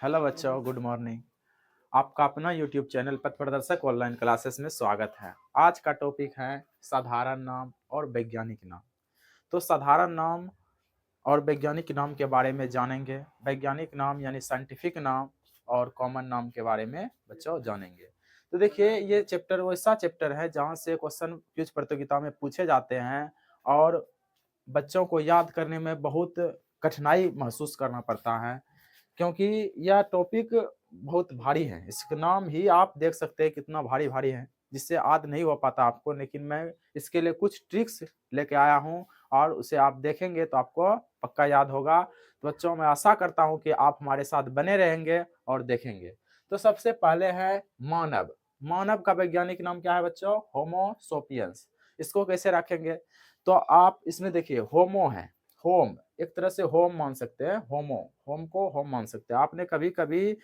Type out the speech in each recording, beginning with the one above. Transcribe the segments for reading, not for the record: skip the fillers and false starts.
Hello बच्चों, good morning. आपका अपना यूट्यूब चैनल पथ प्रदर्शक ऑनलाइन क्लासेस में स्वागत है। आज का टॉपिक है साधारण नाम और वैज्ञानिक नाम। तो साधारण नाम और वैज्ञानिक नाम के बारे में जानेंगे। वैज्ञानिक नाम यानी साइंटिफिक नाम और कॉमन नाम के बारे में बच्चों जानेंगे। तो देखिए, ये चैप्टर वैसा चैप्टर है जहाँ से क्वेश्चन क्विज प्रतियोगिता में पूछे जाते हैं और बच्चों को याद करने में बहुत कठिनाई महसूस करना पड़ता है, क्योंकि यह टॉपिक बहुत भारी है। इसका नाम ही आप देख सकते हैं कितना भारी भारी है, जिससे याद नहीं हो पाता आपको। लेकिन मैं इसके लिए कुछ ट्रिक्स लेके आया हूँ और उसे आप देखेंगे तो आपको पक्का याद होगा। तो बच्चों, मैं आशा करता हूँ कि आप हमारे साथ बने रहेंगे और देखेंगे। तो सबसे पहले है मानव। मानव का वैज्ञानिक नाम क्या है बच्चों? होमो सोपियंस। इसको कैसे रखेंगे? तो आप इसमें देखिए, होमो है, होम एक तरह से होम मान सकते हैं। होमो, होम को होम मान सकते हैं। आपने कभी कभी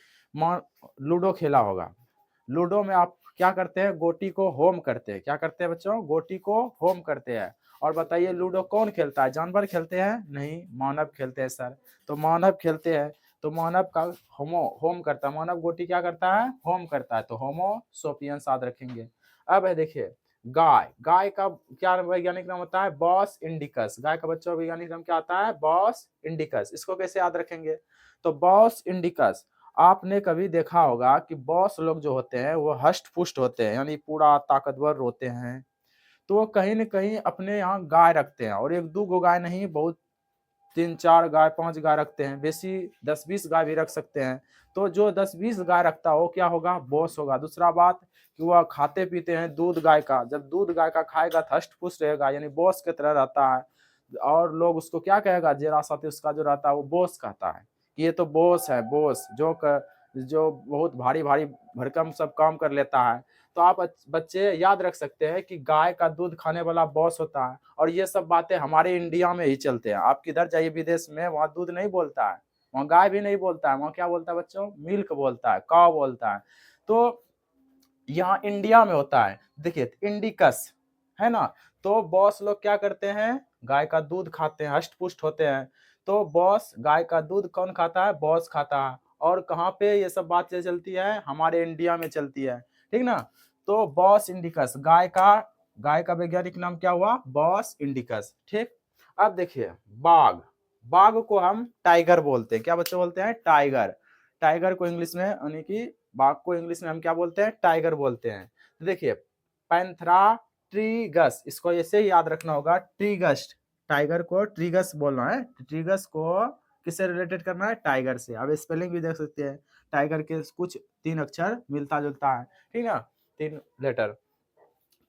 लूडो खेला होगा। लूडो में आप क्या करते हैं? गोटी को होम करते हैं। क्या करते हैं बच्चों? गोटी को होम करते हैं। और बताइए, लूडो कौन खेलता है? जानवर खेलते हैं? नहीं, मानव खेलते हैं सर। तो मानव खेलते हैं, तो मानव का होमो होम करता है, मानव गोटी क्या करता है? होम करता है। तो होमो सोपियंस याद रखेंगे। अब है देखिए, गाय। गाय का क्या वैज्ञानिक नाम होता है? Bos indicus. गाय का बच्चों वैज्ञानिक नाम क्या आता है? Bos indicus. इसको कैसे याद रखेंगे? तो बॉस इंडिकस, आपने कभी देखा होगा कि बॉस लोग जो होते हैं वो हष्ट पुष्ट होते हैं, यानी पूरा ताकतवर होते हैं। तो वो कहीं न कहीं अपने यहाँ गाय रखते हैं, और एक दो गो गाय नहीं, बहुत 3-4 गाय 5 गाय रखते हैं। बेसी 10-20 गाय भी रख सकते हैं। तो जो 10-20 गाय रखता हो क्या होगा? बॉस होगा। दूसरा बात कि वह खाते पीते हैं दूध गाय का। जब दूध गाय का खाएगा तो हष्ट पुष्ट रहेगा, यानी बॉस की तरह रहता है। और लोग उसको क्या कहेगा? जेरासाती उसका जो रहता है वो बॉस कहता है कि ये तो बॉस है, बॉस जो बहुत भारी भारी भरकम सब काम कर लेता है। तो आप बच्चे याद रख सकते हैं कि गाय का दूध खाने वाला बॉस होता है। और ये सब बातें हमारे इंडिया में ही चलते हैं। आप किधर जाइए विदेश में, वहाँ दूध नहीं बोलता है, वहाँ गाय भी नहीं बोलता है, वहाँ क्या बोलता है बच्चों? मिल्क बोलता है, काव बोलता है। तो यहाँ इंडिया में होता है। देखिए, इंडिकस है ना। तो बॉस लोग क्या करते हैं? गाय का दूध खाते हैं, हष्ट पुष्ट होते हैं। तो बॉस, गाय का दूध कौन खाता है? बॉस खाता है। और कहाँ पे ये सब बातें चलती है? हमारे इंडिया में चलती है, ठीक ना। तो बॉस इंडिकस, गाय का वैज्ञानिक नाम क्या हुआ? बॉस इंडिकस, ठीक। अब देखिए, बाघ। बाघ को हम टाइगर बोलते हैं। क्या बच्चे बोलते हैं? टाइगर। टाइगर को इंग्लिश में, यानी कि बाघ को इंग्लिश में हम क्या बोलते हैं? टाइगर बोलते हैं। तो देखिए, पैंथरा ट्रीगस, इसको ऐसे ही याद रखना होगा, ट्रीगस। टाइगर को ट्रीगस बोलना है। ट्रीगस को किससे रिलेटेड करना है? टाइगर से। अब स्पेलिंग भी देख सकते हैं, टाइगर के कुछ 3 अक्षर मिलता जुलता है, ठीक है, 3 लेटर।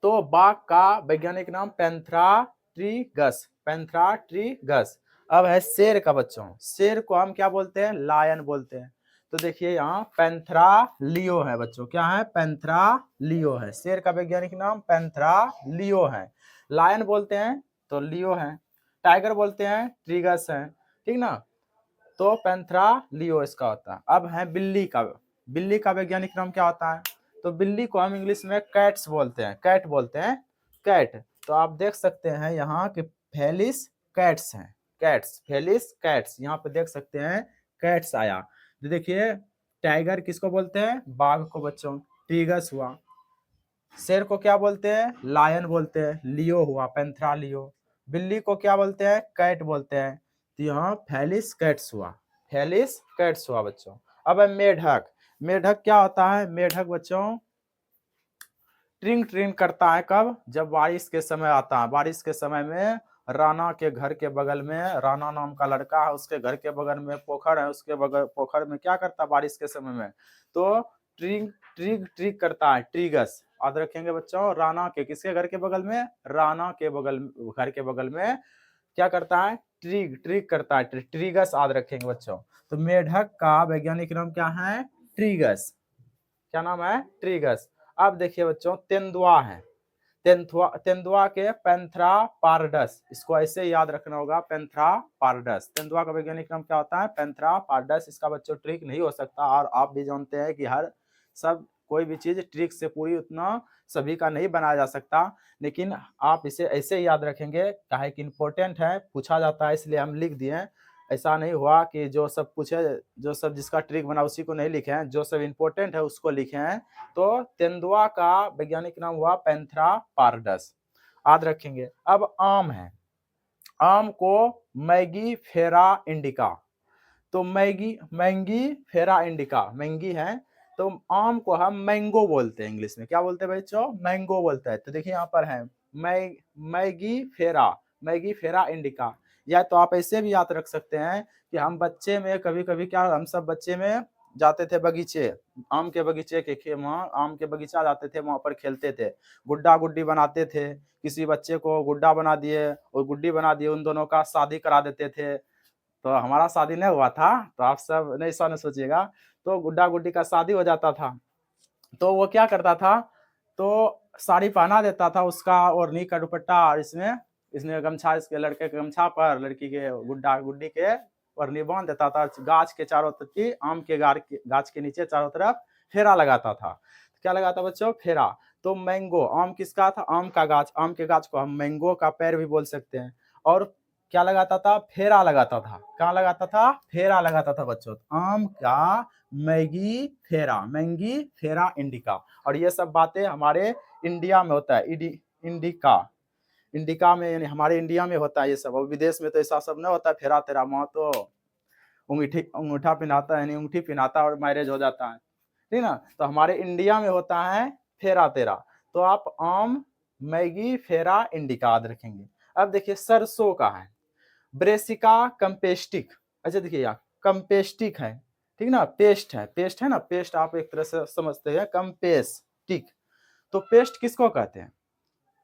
तो बाघ का वैज्ञानिक नाम पैंथरा ट्रीगस, पैंथरा ट्रीगस। अब है शेर का बच्चों। शेर को हम क्या बोलते हैं? लायन बोलते हैं। तो देखिए, यहाँ पैंथरा लियो है बच्चों। क्या है? पैंथरा लियो है। शेर का वैज्ञानिक नाम पैंथरा लियो है। लायन बोलते हैं तो लियो है। टाइगर बोलते हैं ट्रीगस है, ठीक ना। तो पैंथरा लियो इसका होता है। अब है बिल्ली का। बिल्ली का वैज्ञानिक नाम क्या होता है? तो बिल्ली को हम इंग्लिश में कैट्स बोलते हैं, कैट बोलते हैं, कैट। तो आप देख सकते हैं यहाँ कि फेलिस कैट्स हैं, कैट्स, फेलिस कैट्स। यहाँ पे देख सकते हैं कैट्स आया। तो देखिए, टाइगर किसको बोलते हैं? बाघ को बच्चों। टीगस हुआ। शेर को क्या बोलते हैं? लायन बोलते हैं। लियो हुआ, पैंथरा लियो। बिल्ली को क्या बोलते हैं? कैट बोलते हैं। तो यहाँ फेलिस कैट्स हुआ, फेलिस कैट्स हुआ बच्चों। अब है मेढक। मेढक क्या होता है? मेढक बच्चों ट्रिंग ट्रिंग करता है। कब? जब बारिश के समय आता है। बारिश के समय में राणा के घर के बगल में, राणा नाम का लड़का है, उसके घर के बगल में पोखर है, उसके बगल पोखर में क्या करता है बारिश के समय में? तो ट्रिंग ट्रिग ट्रिग करता है, ट्रिगस। याद रखेंगे बच्चों, राणा के, किसके घर के बगल में? राणा के बगल, घर के बगल में क्या करता है? ट्रिग ट्रिग करता है, ट्रिगस याद रखेंगे बच्चों। तो मेढक का वैज्ञानिक नाम क्या है? ट्रिगस। क्या नाम है? ट्रिगस। अब देखिए बच्चों, तेंदुआ है। तेंदुआ के पैंथरा पारडस, इसको ऐसे याद रखना होगा, पैंथरा पारडस। तेंदुआ का वैज्ञानिक नाम क्या होता है? पैंथरा पारडस। इसका बच्चों ट्रिक नहीं हो सकता, और आप भी जानते हैं कि हर सब कोई भी चीज ट्रिक से पूरी उतना सभी का नहीं बनाया जा सकता। लेकिन आप इसे ऐसे याद रखेंगे, काहे कि इंपॉर्टेंट है, पूछा जाता है, इसलिए हम लिख दिए। ऐसा नहीं हुआ कि जो सब पूछे, जो सब जिसका ट्रिक बना उसी को नहीं लिखे हैं, जो सब इम्पोर्टेंट है उसको लिखे हैं। तो तेंदुआ का वैज्ञानिक नाम हुआ पैंथेरा पारडस, याद रखेंगे। अब आम है, आम को मैगी फेरा इंडिका, तो मैंगी फेरा इंडिका मैंगी है, तो आम को हम मैंगो बोलते हैं, इंग्लिश में क्या बोलते हैं बच्चों, मैंगो बोलते हैं। तो देखिए यहाँ पर है मैगी फेरा इंडिका। या तो आप ऐसे भी याद रख सकते हैं कि हम बच्चे में कभी कभी क्या, हम सब बच्चे में जाते थे बगीचे, आम के बगीचे के वहाँ आम के बगीचा जाते थे, वहां पर खेलते थे, गुड्डा गुड्डी बनाते थे, किसी बच्चे को गुड्डा बना दिए और गुड्डी बना दिए, उन दोनों का शादी करा देते थे। तो हमारा शादी नहीं हुआ था, तो आप सब नहीं ऐसा नहीं सोचिएगा। तो गुड्डा गुड्डी का शादी हो जाता था, तो वो क्या करता था, तो साड़ी पहना देता था उसका, और नी का दुपट्टा, और इसमें गमछा, इसके लड़के के गमछा पर लड़की के गुड्डा गुड्डी के ओढ़नी बांध देता था, गाछ के चारों तरफ की आम के गाछ के नीचे चारों तरफ फेरा लगाता था। क्या लगाता बच्चों, फेरा। तो मैंगो आम किसका था, आम का गाछ, आम के गाछ को हम मैंगो का पेड़ भी बोल सकते हैं। और क्या लगाता था, फेरा लगाता था, क्या लगाता था, फेरा लगाता था बच्चों, आम का मैंगी फेरा इंडिका। और ये सब बातें हमारे इंडिया में होता है, इंडिका इंडिका में, यानी हमारे इंडिया में होता है ये सब, और विदेश में तो ऐसा सब नहीं होता, फेरा तेरा, वहां तो अंगूठा पहनाता है, यानी अंगूठी पहनाता और मैरिज हो जाता है, ठीक ना। तो हमारे इंडिया में होता है फेरा तेरा। तो आप आम मैगी फेरा इंडिका याद रखेंगे। अब देखिए सरसों का है, ब्रेसिका कंपेस्टिक। अच्छा देखिए यार, कंपेस्टिक है, ठीक ना, पेस्ट है ना, पेस्ट आप एक तरह से समझते हैं, कंपेस्टिक। तो पेस्ट किसको कहते हैं,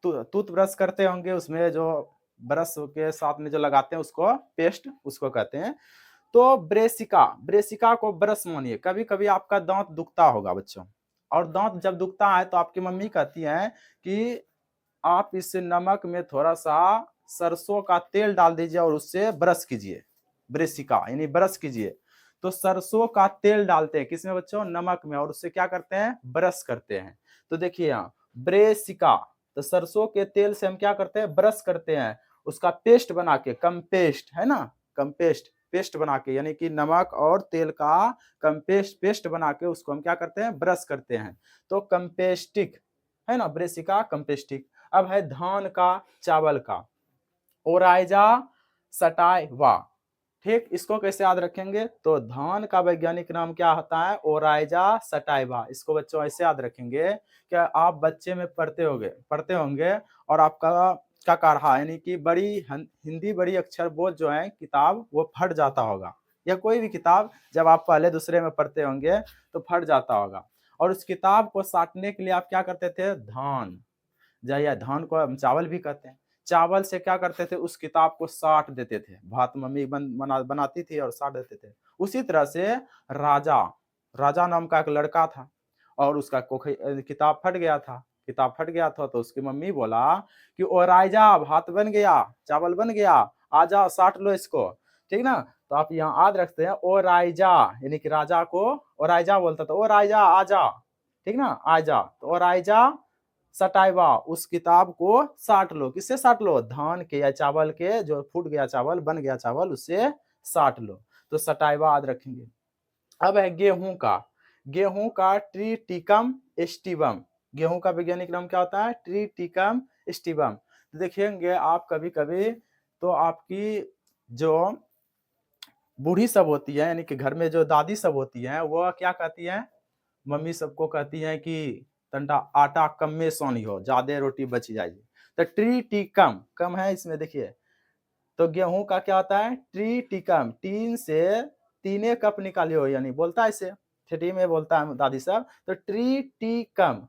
टूथ ब्रश करते होंगे, उसमें जो ब्रश के साथ में जो लगाते हैं उसको पेस्ट, उसको कहते हैं। तो ब्रेसिका को ब्रश मानिए। कभी कभी आपका दांत दुखता होगा बच्चों, और दांत जब दुखता है तो आपकी मम्मी कहती है कि आप इस नमक में थोड़ा सा सरसों का तेल डाल दीजिए और उससे ब्रश कीजिए, ब्रेसिका यानी ब्रश कीजिए। तो सरसों का तेल डालते हैं किसमें बच्चों, नमक में, और उससे क्या करते हैं, ब्रश करते हैं। तो देखिए यहाँ ब्रेसिका, तो सरसों के तेल से हम क्या करते हैं, ब्रश करते हैं, उसका पेस्ट बना के, कंपेस्ट है ना, कंपेस्ट पेस्ट बना के, यानी कि नमक और तेल का पेस्ट बना के उसको हम क्या करते हैं, ब्रश करते हैं। तो कंपेस्टिक है ना, ब्रेसिका कंपेस्टिक। अब है धान का, चावल का, ओराइजा सटाइवा। ठीक, इसको कैसे याद रखेंगे, तो धान का वैज्ञानिक नाम क्या होता है, ओराइजा सटाइवा। इसको बच्चों ऐसे याद रखेंगे कि आप बच्चे में पढ़ते होंगे और आपका क्या काढ़ा, यानी कि बड़ी हिंदी बड़ी अक्षर बोध जो है किताब, वो फट जाता होगा, या कोई भी किताब जब आप पहले दूसरे में पढ़ते होंगे तो फट जाता होगा। और उस किताब को साटने के लिए आप क्या करते थे, धान, या धान को हम चावल भी कहते हैं, चावल से क्या करते थे, उस किताब को साट देते थे, भात मम्मी बनाती थी और साट देते थे। उसी तरह से राजा राजा नाम का एक लड़का था, और उसका किताब फट गया था, तो उसकी मम्मी बोला कि ओ राजा, भात बन गया, चावल बन गया, आजा साट लो इसको, ठीक ना। तो आप यहाँ याद रखते हैं ओ राजा, यानी कि राजा को ओ राजा बोलता था, ओ राजा आजा, ठीक ना, आजा। तो ओ राजा सटाइवा, उस किताब को साट लो, किससे साट लो, धान के या चावल के, जो फूट गया चावल, बन गया चावल, उससे साट लो। तो सटाइवा याद रखेंगे। अब है गेहूं का ट्रीटिकम एस्टिवम। गेहूं का वैज्ञानिक नाम क्या होता है, ट्रीटिकम एस्टिवम। तो देखेंगे आप कभी कभी, तो आपकी जो बूढ़ी सब होती है, यानी कि घर में जो दादी सब होती हैं, वो क्या कहती हैं, मम्मी सबको कहती हैं कि तंटा आटा कम में सोनी हो, ज्यादा रोटी बच जाएगी। तो ट्री टी कम, कम है इसमें देखिए। तो गेहूं का क्या होता है, ट्री टी कम, तीन से तीने कप निकालियो, यानी बोलता है इसे ठेठी में बोलता है दादी सब। तो ट्री टी कम,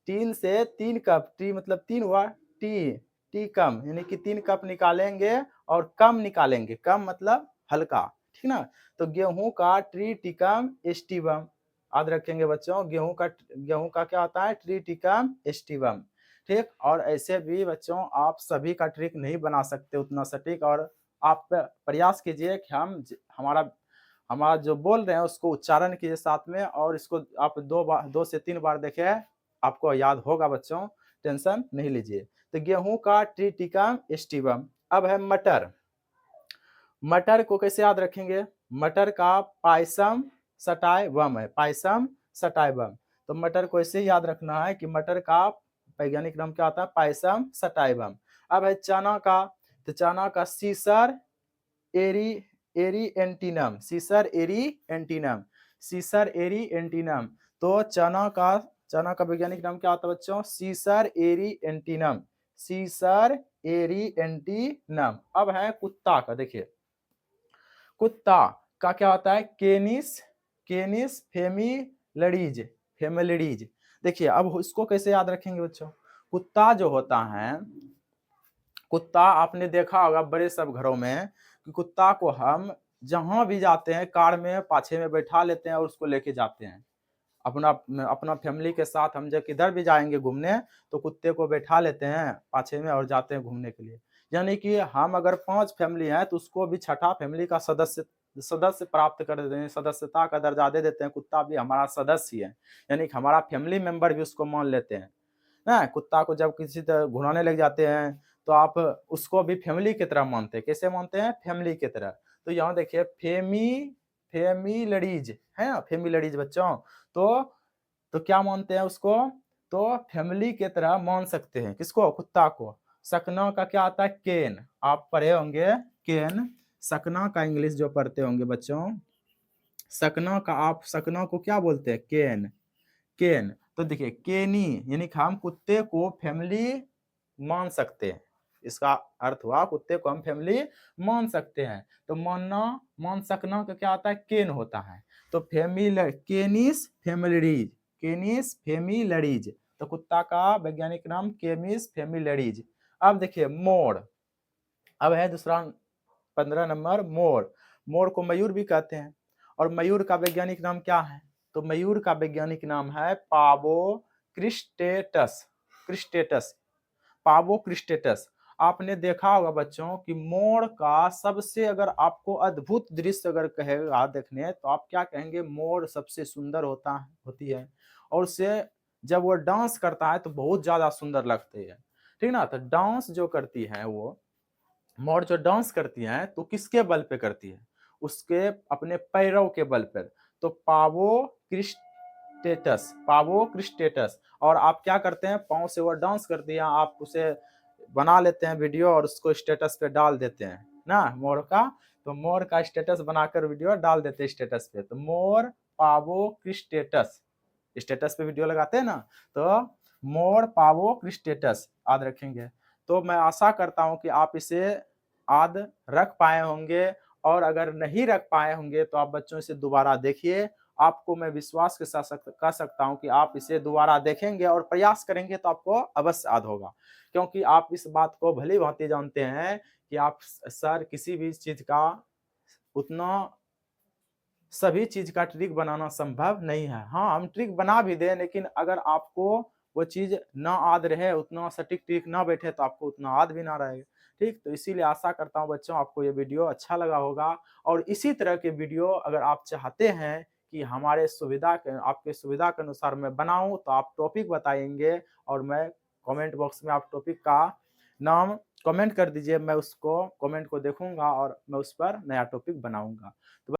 तीन से तीन कप, टी मतलब तीन हुआ, टी टी कम यानी कि 3 कप निकालेंगे, और कम निकालेंगे, कम मतलब हल्का, ठीक ना। तो गेहूं का ट्रीटिकम एस्टिवम याद रखेंगे बच्चों, गेहूं का क्या होता है, ट्रीटिकम एस्टिवम। ठीक, और ऐसे भी बच्चों आप सभी का ट्रिक नहीं बना सकते उतना सटीक, और आप प्रयास कीजिए कि हमारा हमारा जो बोल रहे हैं उसको उच्चारण कीजिए साथ में, और इसको आप 2 से 3 बार देखें, आपको याद होगा बच्चों, टेंशन नहीं लीजिए। तो गेहूं का ट्रीटिकम एस्टिवम। अब है मटर, मटर को कैसे याद रखेंगे? मटर का पायसम सटाए वम है, पायसम सटाए वम। तो मटर को ऐसे याद रखना है कि मटर का वैज्ञानिक नाम क्या होता है? पायसम सटाए वम। अब है चना का, तो चना का सीसर एरी एरिएंटिनम, सीसर एरिएंटिनम, सीसर एरिएंटिनम। तो चना का वैज्ञानिक नाम क्या होता है बच्चों? सीसर एरिएंटिनम, सीसर एरिएंटिनम। अब है कुत्ता का, देखिए कुत्ता का क्या होता है? केनिस, केनिस फेमिलडीज, फेमिलिडीज। देखिए अब इसको कैसे याद रखेंगे बच्चों? कुत्ता जो होता है, कुत्ता आपने देखा होगा बड़े सब घरों में कि कुत्ता को हम जहां भी जाते हैं कार में पाछे में बैठा लेते हैं और उसको लेके जाते हैं। अपना अपना फैमिली के साथ हम जब किधर भी जाएंगे घूमने तो कुत्ते को बैठा लेते हैं पाछे में और जाते हैं घूमने के लिए। यानी कि हम अगर 5 फैमिली हैं तो उसको भी छठा फैमिली का सदस्य सदस्य प्राप्त कर देते हैं, सदस्यता का दर्जा दे देते हैं। कुत्ता भी हमारा सदस्य ही है, यानी कि हमारा फैमिली मेंबर भी उसको मान लेते हैं ना। कुत्ता को जब किसी तरह घुराने लग जाते हैं तो आप उसको भी फैमिली की तरह मानते हैं। कैसे मानते हैं? फैमिली की तरह। तो यहाँ देखिए फेमिलडीज है ना, फेमिलडीज बच्चों। तो क्या मानते हैं उसको? तो फैमिली की तरह मान सकते हैं। किसको? कुत्ता को। सकना का क्या आता है? केन। आप पढ़े होंगे केन। सकना का इंग्लिश जो पढ़ते होंगे बच्चों, सकना का आप सकना को क्या बोलते हैं? केन, केन। तो देखिए केनी यानी कि हम कुत्ते को फैमिली मान सकते हैं। इसका अर्थ हुआ कुत्ते को हम फैमिली मान सकते हैं। तो मानना, मान सकना का क्या आता है? केन होता है। तो केनिस फेमिलिडीज, केनिस फेमिलिडीज। तो कुत्ता का वैज्ञानिक नाम केमिस फेमिलिडीज। अब देखिए मोर। अब है दूसरा 15 नंबर मोर। मोर को मयूर भी कहते हैं। और मयूर का वैज्ञानिक नाम क्या है? तो मयूर का वैज्ञानिक नाम है पावो क्रिस्टेटस, क्रिस्टेटस, पावो क्रिस्टेटस। आपने देखा होगा बच्चों कि मोर का सबसे अगर आपको अद्भुत दृश्य अगर कहेगा देखने तो आप क्या कहेंगे? मोर सबसे सुंदर होती है। और उसे जब वो डांस करता है तो बहुत ज्यादा सुंदर लगती है, ठीक ना। तो डांस जो करती है वो मोर जो डांस करती है तो किसके बल पे करती है? उसके अपने पैरों के बल पर। तो पावो क्रिस्टेटस, पावो क्रिस्टेटस। और आप क्या करते हैं? पाँव से वो डांस करती है, आप उसे बना लेते हैं वीडियो और उसको स्टेटस पे डाल देते हैं ना मोर का। तो मोर का स्टेटस बनाकर वीडियो डाल देते हैं स्टेटस पे। तो मोर पावो क्रिस्टेटस, स्टेटस पे वीडियो लगाते हैं ना। तो मोर पावो क्रिस्टेटस याद रखेंगे। तो मैं आशा करता हूं कि आप इसे याद रख पाए होंगे, और अगर नहीं रख पाए होंगे तो आप बच्चों से दोबारा देखिए। आपको मैं विश्वास के साथ कह सकता हूं कि आप इसे दोबारा देखेंगे और प्रयास करेंगे तो आपको अवश्य याद होगा। क्योंकि आप इस बात को भली भांति जानते हैं कि आप सर किसी भी चीज का उतना सभी चीज का ट्रिक बनाना संभव नहीं है। हाँ हम ट्रिक बना भी दें लेकिन अगर आपको वो चीज ना याद रहे, उतना सटीक ट्रिक ना बैठे तो आपको उतना याद भी ना रहेगा। ठीक, तो इसीलिए आशा करता हूँ बच्चों आपको ये वीडियो अच्छा लगा होगा। और इसी तरह के वीडियो अगर आप चाहते हैं कि हमारे सुविधा के आपके सुविधा के अनुसार मैं बनाऊं तो आप टॉपिक बताएंगे और मैं कमेंट बॉक्स में आप टॉपिक का नाम कमेंट कर दीजिए। मैं उसको कमेंट को देखूंगा और मैं उस पर नया टॉपिक बनाऊंगा। तो